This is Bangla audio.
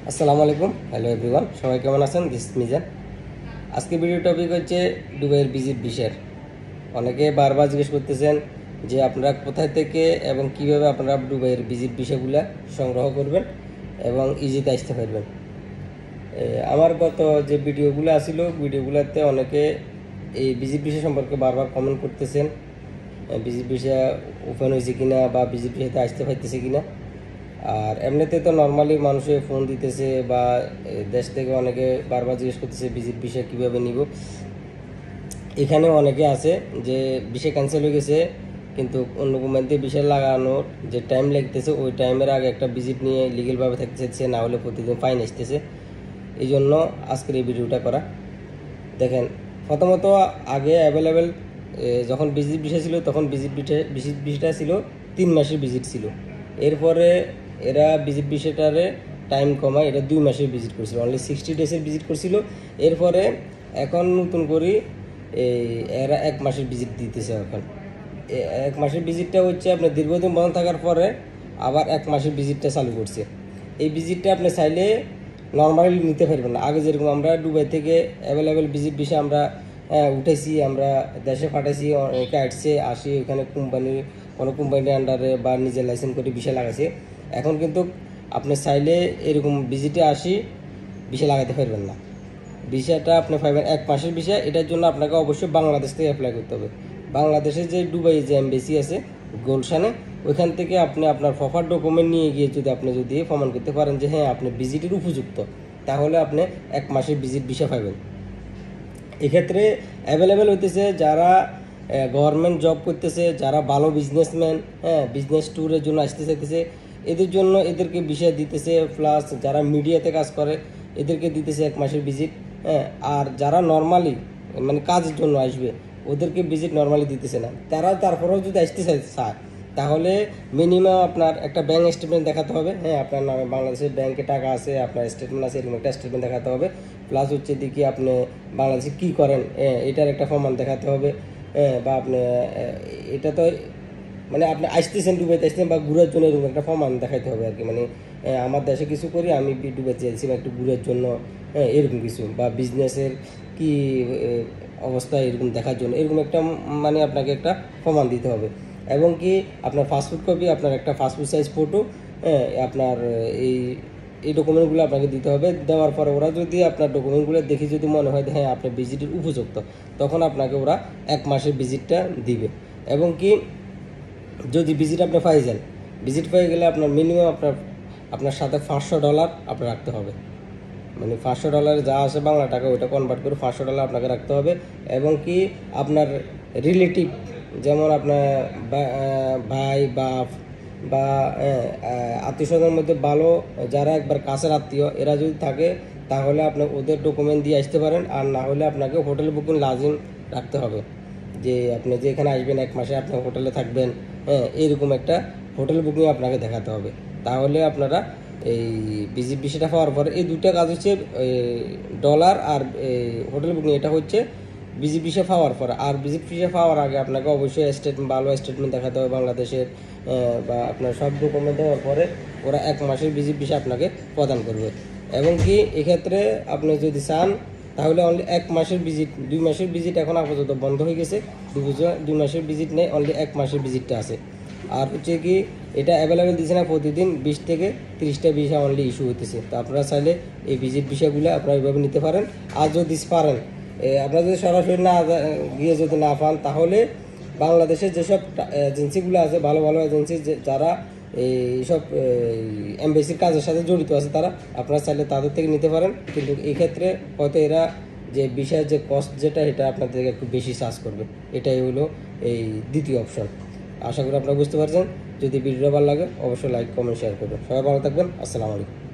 আসসালামু আলাইকুম, হ্যালো এভরিওয়ান, সবাই কেমন আছেন? দিস মিজান। আজকে ভিডিও টপিক হচ্ছে দুবাইয়ের ভিজিট বিষয়ের। অনেকে বারবার জিজ্ঞেস করতেছেন যে আপনারা কোথায় থেকে এবং কিভাবে আপনারা দুবাইয়ের ভিজিট বিষয়গুলো সংগ্রহ করবেন এবং ইজিতে আসতে পারবেন। আমার গত যে ভিডিওগুলো আসছিল, ভিডিওগুলোতে অনেকে এই ভিজিট বিষয় সম্পর্কে বারবার কমেন্ট করতেছেন, ভিজিট বিষয় ওপেন হয়েছে কিনা বা ভিজিট বিষয়তে আসতে পারতেছে কিনা। আর এমনিতে তো নর্মালি মানুষে ফোন দিতেছে বা দেশ থেকে অনেকে বারবার জিজ্ঞেস করতেছে ভিজিট বিষয় কীভাবে নিব। এখানেও অনেকে আছে যে বিষয় ক্যান্সেল হয়ে গেছে, কিন্তু অন্য কোম্পানিতে বিষয় লাগানোর যে টাইম লাগতেছে ওই টাইমের আগে একটা ভিজিট নিয়ে লিগেলভাবে থাকতেছে, না হলে প্রতিদিন ফাইন আসতেছে। এই জন্য আজকের এই ভিডিওটা করা। দেখেন, প্রথমত আগে অ্যাভেলেবেল যখন ভিজিট বিষয় ছিল তখন ভিজিট বিষয়টা ছিল 3 মাসের ভিজিট ছিল। এরপরে এরা ভিজিট বিষয়টারে টাইম কমায়, এটা 2 মাসের ভিজিট করছিল, অনলি 60 ডেজের ভিজিট করছিল। এরপরে এখন নতুন করে এরা 1 মাসের ভিজিট দিতেছে। এখন 1 মাসের ভিজিটটা হচ্ছে আপনার দীর্ঘদিন বন্ধ থাকার পরে আবার 1 মাসের ভিজিটটা চালু করছে। এই ভিজিটটা আপনি চাইলে নর্মালি নিতে পারবেন না। আগে যেরকম আমরা দুবাই থেকে অ্যাভেলেবেল ভিজিট বিষয় আমরা উঠেছি, আমরা দেশে পাঠাইছি, অনেকে আসছে, আসি ওখানে কোনো কোম্পানির আন্ডারে বা নিজের লাইসেন্স করে বিষয় লাগাইছে। এখন কিন্তু আপনি চাইলে এরকম ভিজিটে আসি বিষয় লাগাতে পারবেন না। ভিসাটা আপনি পাইবেন 1 মাসের ভিসা। এটার জন্য আপনাকে অবশ্যই বাংলাদেশ থেকে অ্যাপ্লাই করতে হবে। বাংলাদেশে যে দুবাই যে এমবেসি আছে গুলশানে, ওইখান থেকে আপনি আপনার প্রপার ডকুমেন্ট নিয়ে গিয়ে যদি প্রমাণ করতে পারেন যে হ্যাঁ আপনি ভিজিটের উপযুক্ত, তাহলে আপনি 1 মাসের ভিজিট ভিসা পাবেন। এক্ষেত্রে অ্যাভেলেবেল হইতেছে যারা গভর্নমেন্ট জব করতেছে, যারা ভালো বিজনেসম্যান, বিজনেস ট্যুরের জন্য আসতে চাইতেছে, এদের জন্য এদেরকে ভিসা দিতেছে। প্লাস যারা মিডিয়াতে কাজ করে এদেরকে দিতেছে 1 মাসের ভিজিট। আর যারা নর্মালি মানে কাজের জন্য আসবে ওদেরকে ভিজিট নর্মালি দিতেছে না। তারপরেও যদি আসতে চায় তাহলে মিনিমাম আপনার একটা ব্যাঙ্ক স্টেটমেন্ট দেখাতে হবে। আপনার নামে বাংলাদেশের ব্যাংকে টাকা আছে, আপনার স্টেটমেন্ট আছে, এরকম একটা স্টেটমেন্ট দেখাতে হবে। প্লাস হচ্ছে দেখি আপনি বাংলাদেশে কী করেন এটার একটা প্রমাণ দেখাতে হবে। বা আপনি এটা তো মানে আপনি আসতেছেন, দুবাইতে আসতেছেন বা ঘুরার জন্য এরকম একটা প্রমাণ দেখাতে হবে আর কি। মানে আমার দেশে কিছু করি, আমি দুবাইতে যাচ্ছি বা একটু ঘুরার জন্য, এরকম কিছু, বা বিজনেসের কি অবস্থা এরকম দেখার জন্য এরকম একটা মানে আপনাকে একটা প্রমাণ দিতে হবে। এবং কি আপনার পাসপোর্ট কপি, আপনার একটা পাসপোর্ট সাইজ ফটো, আপনার এই এই ডকুমেন্টগুলো আপনাকে দিতে হবে। দেওয়ার পরে ওরা যদি আপনার ডকুমেন্টগুলো দেখে যদি মনে হয় হ্যাঁ আপনি ভিজিটের উপযুক্ত, তখন আপনাকে ওরা 1 মাসের ভিজিটটা দিবে। এবং কি যদি ভিজিট আপনি পাই যান, ভিজিট পেয়ে গেলে আপনার মিনিমাম আপনার সাথে $500 আপনার রাখতে হবে। মানে $500 যা আসে বাংলা টাকা ওইটা কনভার্ট করে $500 আপনাকে রাখতে হবে। এবং কি আপনার রিলেটিভ, যেমন আপনার ভাই বাপ বা আত্মীয় স্বজনের মধ্যে ভালো যারা একবার কাছের আত্মীয়, এরা যদি থাকে তাহলে আপনি ওদের ডকুমেন্ট দিয়ে আসতে পারেন। আর না হলে আপনাকে হোটেল বুকিং লাজিম রাখতে হবে, যে আপনি যে এখানে আসবেন 1 মাসে আপনি হোটেলে থাকবেন, এইরকম একটা হোটেল বুকিং আপনাকে দেখাতে হবে। তাহলে আপনারা এই ভিজিট ভিসাটা পাওয়ার পরে এই দুইটা কাজ হচ্ছে ডলার আর হোটেল বুকিং, এটা হচ্ছে ভিজিট ভিসা পাওয়ার পরে। আর ভিজিট ভিসা পাওয়ার আগে আপনাকে অবশ্যই ভালো স্টেটমেন্ট দেখাতে হবে বাংলাদেশের, বা আপনার সব ডকুমেন্ট দেওয়ার পরে ওরা 1 মাসের ভিজিট ভিসা আপনাকে প্রদান করবে। এবং কি এক্ষেত্রে আপনি যদি চান তাহলে অনলি 1 মাসের ভিজিট, 2 মাসের ভিজিট এখন আপাতত বন্ধ হয়ে গেছে, 2 মাসের ভিজিট নেই, অনলি 1 মাসের ভিজিটটা আছে। আর হচ্ছে কি এটা অ্যাভেলেবেল দিচ্ছে না, প্রতিদিন 20 থেকে 30টা ভিসা অনলি ইস্যু হতেছে। তো আপনারা চাইলে এই ভিজিট ভিসাগুলো আপনারা এইভাবে নিতে পারেন। আর যদি পারেন আপনারা যদি সরাসরি না গিয়ে যদি না পান, তাহলে বাংলাদেশের যেসব এজেন্সিগুলো আছে, ভালো ভালো এজেন্সি যারা এইসব এমবেসির কাজের সাথে জড়িত আছে, তারা আপনারা চাইলে তাদের থেকে নিতে পারেন। কিন্তু এই ক্ষেত্রে হয়তো এরা যে বিষয়ের যে কস্ট যেটা, এটা আপনাদের একটু বেশি চার্জ করবে। এটাই হলো এই দ্বিতীয় অপশন। আশা করি আপনারা বুঝতে পারছেন। যদি ভিডিওটা ভালো লাগে অবশ্যই লাইক কমেন্ট শেয়ার করবেন। সবাই ভালো থাকবেন। আসসালামু আলাইকুম।